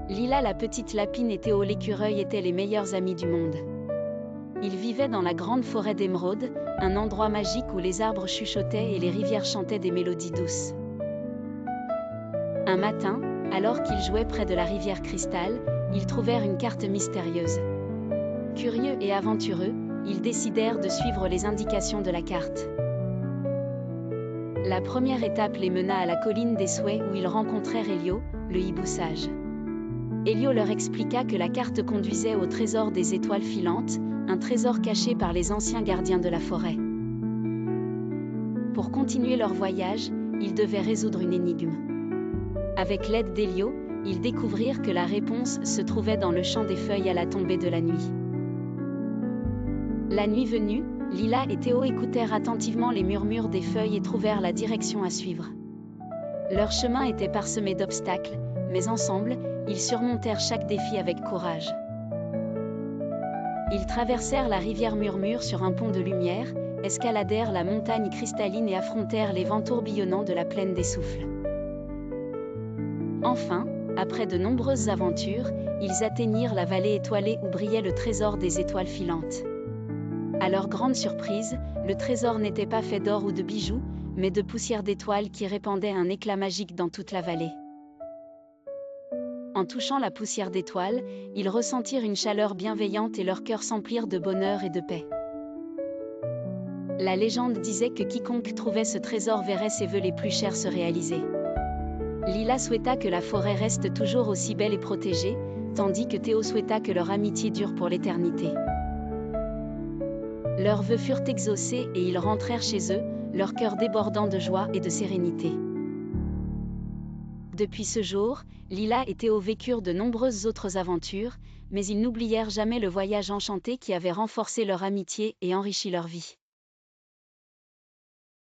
Lila la petite lapine et Théo l'écureuil étaient les meilleurs amis du monde. Ils vivaient dans la grande forêt d'émeraude, un endroit magique où les arbres chuchotaient et les rivières chantaient des mélodies douces. Un matin, alors qu'ils jouaient près de la rivière Cristal, ils trouvèrent une carte mystérieuse. Curieux et aventureux, ils décidèrent de suivre les indications de la carte. La première étape les mena à la colline des Souhaits où ils rencontrèrent Elio, le hibou sage. Elio leur expliqua que la carte conduisait au trésor des étoiles filantes, un trésor caché par les anciens gardiens de la forêt. Pour continuer leur voyage, ils devaient résoudre une énigme. Avec l'aide d'Elio, ils découvrirent que la réponse se trouvait dans le champ des feuilles à la tombée de la nuit. La nuit venue, Lila et Théo écoutèrent attentivement les murmures des feuilles et trouvèrent la direction à suivre. Leur chemin était parsemé d'obstacles, mais ensemble, ils surmontèrent chaque défi avec courage. Ils traversèrent la rivière Murmure sur un pont de lumière, escaladèrent la montagne cristalline et affrontèrent les vents tourbillonnants de la plaine des souffles. Enfin, après de nombreuses aventures, ils atteignirent la vallée étoilée où brillait le trésor des étoiles filantes. À leur grande surprise, le trésor n'était pas fait d'or ou de bijoux, mais de poussière d'étoiles qui répandait un éclat magique dans toute la vallée. En touchant la poussière d'étoiles, ils ressentirent une chaleur bienveillante et leurs cœurs s'emplirent de bonheur et de paix. La légende disait que quiconque trouvait ce trésor verrait ses vœux les plus chers se réaliser. Lila souhaita que la forêt reste toujours aussi belle et protégée, tandis que Théo souhaita que leur amitié dure pour l'éternité. Leurs vœux furent exaucés et ils rentrèrent chez eux, leur cœur débordant de joie et de sérénité. Depuis ce jour, Lila et Théo vécurent de nombreuses autres aventures, mais ils n'oublièrent jamais le voyage enchanté qui avait renforcé leur amitié et enrichi leur vie.